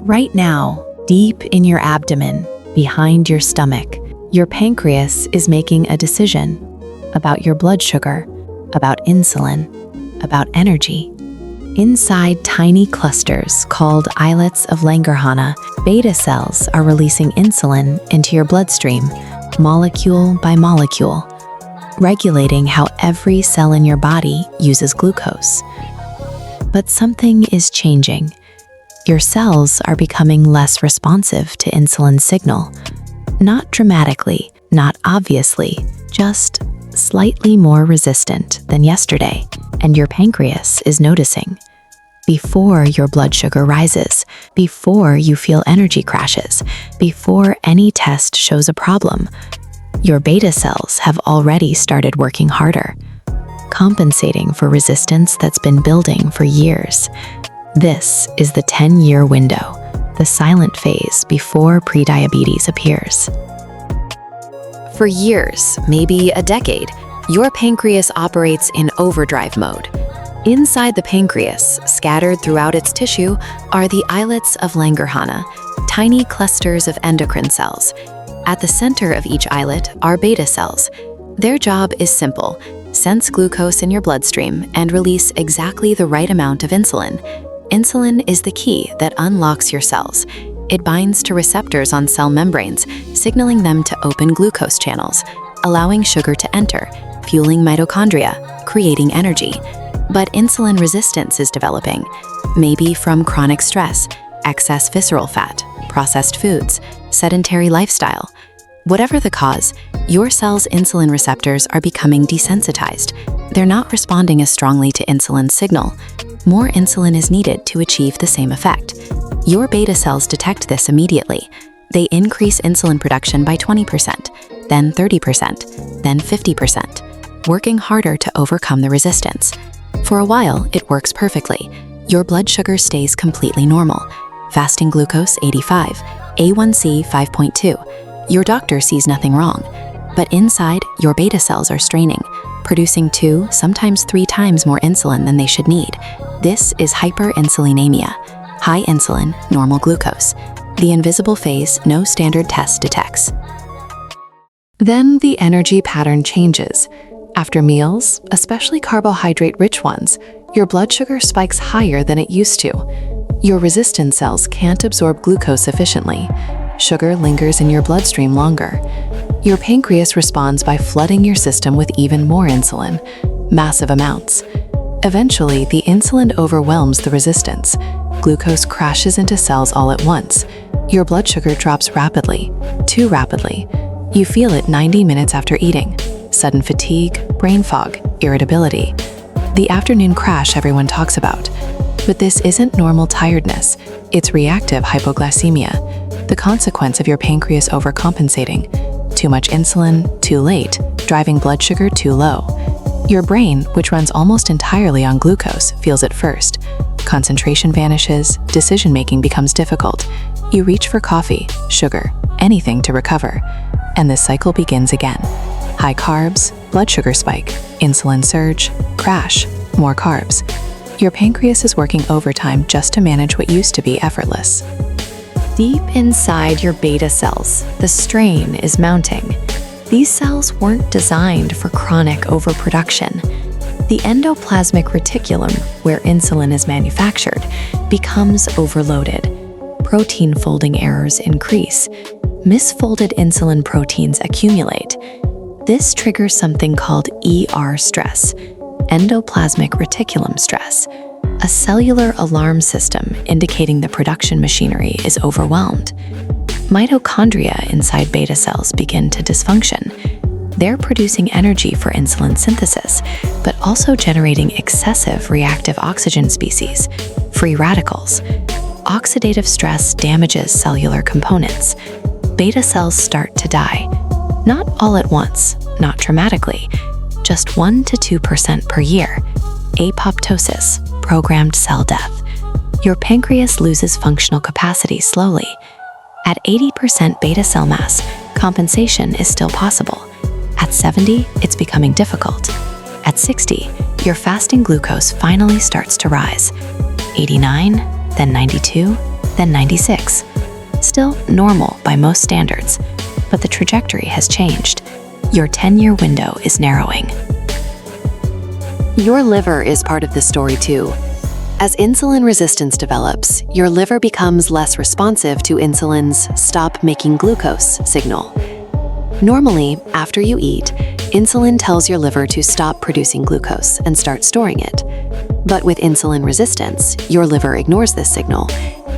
Right now, deep in your abdomen, behind your stomach, your pancreas is making a decision about your blood sugar, about insulin, about energy. Inside tiny clusters called islets of Langerhans, beta cells are releasing insulin into your bloodstream, molecule by molecule, regulating how every cell in your body uses glucose. But something is changing. Your cells are becoming less responsive to insulin's signal. Not dramatically, not obviously, just slightly more resistant than yesterday, and your pancreas is noticing. Before your blood sugar rises, before you feel energy crashes, before any test shows a problem, your beta cells have already started working harder, compensating for resistance that's been building for years. This is the 10-year window, the silent phase before prediabetes appears. For years, maybe a decade, your pancreas operates in overdrive mode. Inside the pancreas, scattered throughout its tissue, are the islets of Langerhans, tiny clusters of endocrine cells. At the center of each islet are beta cells. Their job is simple: sense glucose in your bloodstream and release exactly the right amount of insulin. Insulin is the key that unlocks your cells. It binds to receptors on cell membranes, signaling them to open glucose channels, allowing sugar to enter, fueling mitochondria, creating energy. But insulin resistance is developing, maybe from chronic stress, excess visceral fat, processed foods, sedentary lifestyle. Whatever the cause, your cell's insulin receptors are becoming desensitized. They're not responding as strongly to insulin's signal. More insulin is needed to achieve the same effect. Your beta cells detect this immediately. They increase insulin production by 20%, then 30%, then 50%, working harder to overcome the resistance. For a while, it works perfectly. Your blood sugar stays completely normal. Fasting glucose 85, A1C 5.2. Your doctor sees nothing wrong. But inside, your beta cells are straining, producing 2, sometimes 3 times more insulin than they should need. This is hyperinsulinemia, high insulin, normal glucose, the invisible phase no standard test detects. Then the energy pattern changes. After meals, especially carbohydrate-rich ones, your blood sugar spikes higher than it used to. Your resistant cells can't absorb glucose efficiently. Sugar lingers in your bloodstream longer. Your pancreas responds by flooding your system with even more insulin, massive amounts. Eventually, the insulin overwhelms the resistance. Glucose crashes into cells all at once. Your blood sugar drops rapidly, too rapidly. You feel it 90 minutes after eating. Sudden fatigue, brain fog, irritability. The afternoon crash everyone talks about. But this isn't normal tiredness. It's reactive hypoglycemia, the consequence of your pancreas overcompensating. Too much insulin, too late, driving blood sugar too low. Your brain, which runs almost entirely on glucose, feels it first. Concentration vanishes, decision-making becomes difficult. You reach for coffee, sugar, anything to recover. And this cycle begins again. High carbs, blood sugar spike, insulin surge, crash, more carbs. Your pancreas is working overtime just to manage what used to be effortless. Deep inside your beta cells, the strain is mounting. These cells weren't designed for chronic overproduction. The endoplasmic reticulum, where insulin is manufactured, becomes overloaded. Protein folding errors increase. Misfolded insulin proteins accumulate. This triggers something called ER stress, endoplasmic reticulum stress, a cellular alarm system indicating the production machinery is overwhelmed. Mitochondria inside beta cells begin to dysfunction. They're producing energy for insulin synthesis, but also generating excessive reactive oxygen species, free radicals. Oxidative stress damages cellular components. Beta cells start to die. Not all at once, not dramatically, just 1 to 2% per year. Apoptosis, programmed cell death. Your pancreas loses functional capacity slowly. At 80% beta cell mass, compensation is still possible. At 70, it's becoming difficult. At 60, your fasting glucose finally starts to rise. 89, then 92, then 96. Still normal by most standards, but the trajectory has changed. Your 10-year window is narrowing. Your liver is part of this story too. As insulin resistance develops, your liver becomes less responsive to insulin's "stop making glucose" signal. Normally, after you eat, insulin tells your liver to stop producing glucose and start storing it. But with insulin resistance, your liver ignores this signal.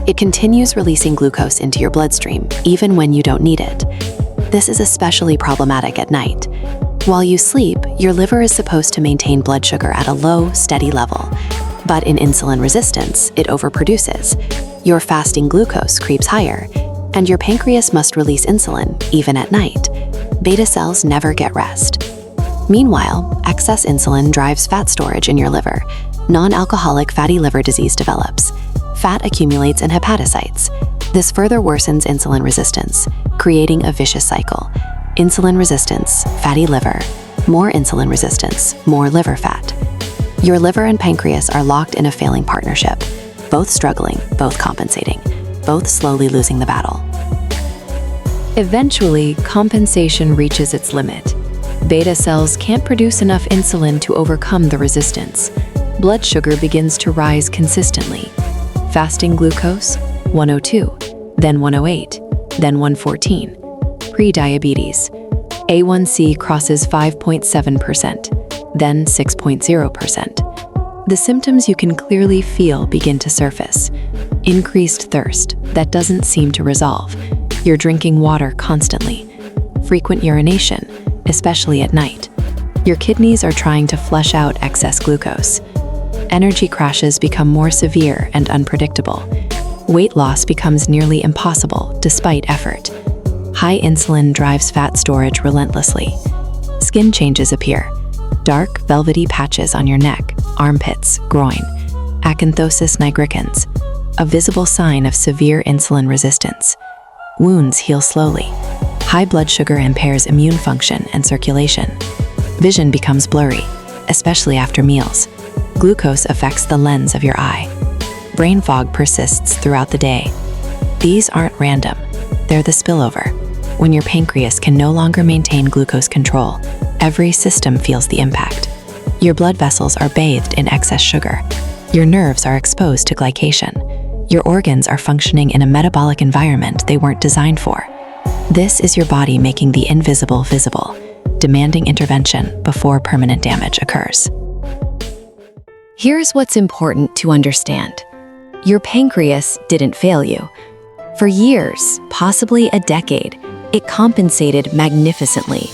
It continues releasing glucose into your bloodstream, even when you don't need it. This is especially problematic at night. While you sleep, your liver is supposed to maintain blood sugar at a low, steady level. But in insulin resistance, it overproduces. Your fasting glucose creeps higher, and your pancreas must release insulin, even at night. Beta cells never get rest. Meanwhile, excess insulin drives fat storage in your liver. Non-alcoholic fatty liver disease develops. Fat accumulates in hepatocytes. This further worsens insulin resistance, creating a vicious cycle. Insulin resistance, fatty liver. More insulin resistance, more liver fat. Your liver and pancreas are locked in a failing partnership, both struggling, both compensating, both slowly losing the battle. Eventually, compensation reaches its limit. Beta cells can't produce enough insulin to overcome the resistance. Blood sugar begins to rise consistently. Fasting glucose, 102, then 108, then 114. Prediabetes. A1C crosses 5.7%, then 6.0%. The symptoms you can clearly feel begin to surface. Increased thirst that doesn't seem to resolve. You're drinking water constantly. Frequent urination, especially at night. Your kidneys are trying to flush out excess glucose. Energy crashes become more severe and unpredictable. Weight loss becomes nearly impossible despite effort. High insulin drives fat storage relentlessly. Skin changes appear. Dark, velvety patches on your neck, armpits, groin. Acanthosis nigricans, a visible sign of severe insulin resistance. Wounds heal slowly. High blood sugar impairs immune function and circulation. Vision becomes blurry, especially after meals. Glucose affects the lens of your eye. Brain fog persists throughout the day. These aren't random. They're the spillover. When your pancreas can no longer maintain glucose control, every system feels the impact. Your blood vessels are bathed in excess sugar. Your nerves are exposed to glycation. Your organs are functioning in a metabolic environment they weren't designed for. This is your body making the invisible visible, demanding intervention before permanent damage occurs. Here's what's important to understand. Your pancreas didn't fail you. For years, possibly a decade, it compensated magnificently.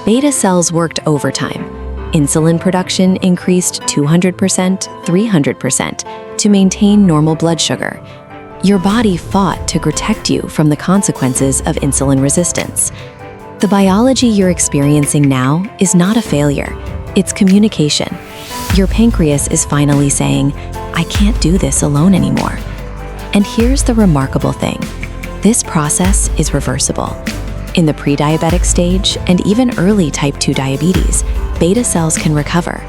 Beta cells worked overtime. Insulin production increased 200%, 300% to maintain normal blood sugar. Your body fought to protect you from the consequences of insulin resistance. The biology you're experiencing now is not a failure. It's communication. Your pancreas is finally saying, "I can't do this alone anymore." And here's the remarkable thing. This process is reversible. In the pre-diabetic stage and even early type 2 diabetes, beta cells can recover.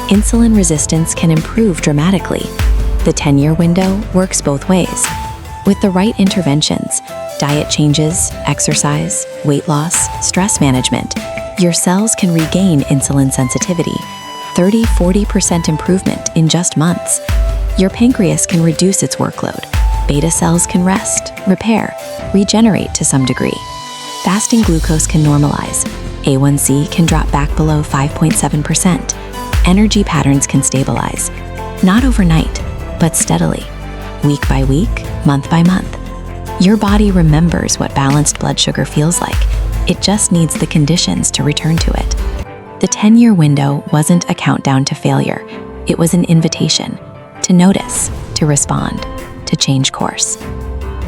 Insulin resistance can improve dramatically. The 10-year window works both ways. With the right interventions, diet changes, exercise, weight loss, stress management, your cells can regain insulin sensitivity, 30–40% improvement in just months. Your pancreas can reduce its workload. Beta cells can rest, repair, regenerate to some degree. Fasting glucose can normalize. A1C can drop back below 5.7%. Energy patterns can stabilize. Not overnight, but steadily. Week by week, month by month. Your body remembers what balanced blood sugar feels like. It just needs the conditions to return to it. The 10-year window wasn't a countdown to failure. It was an invitation to notice, to respond, to change course.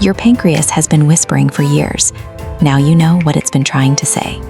Your pancreas has been whispering for years. Now you know what it's been trying to say.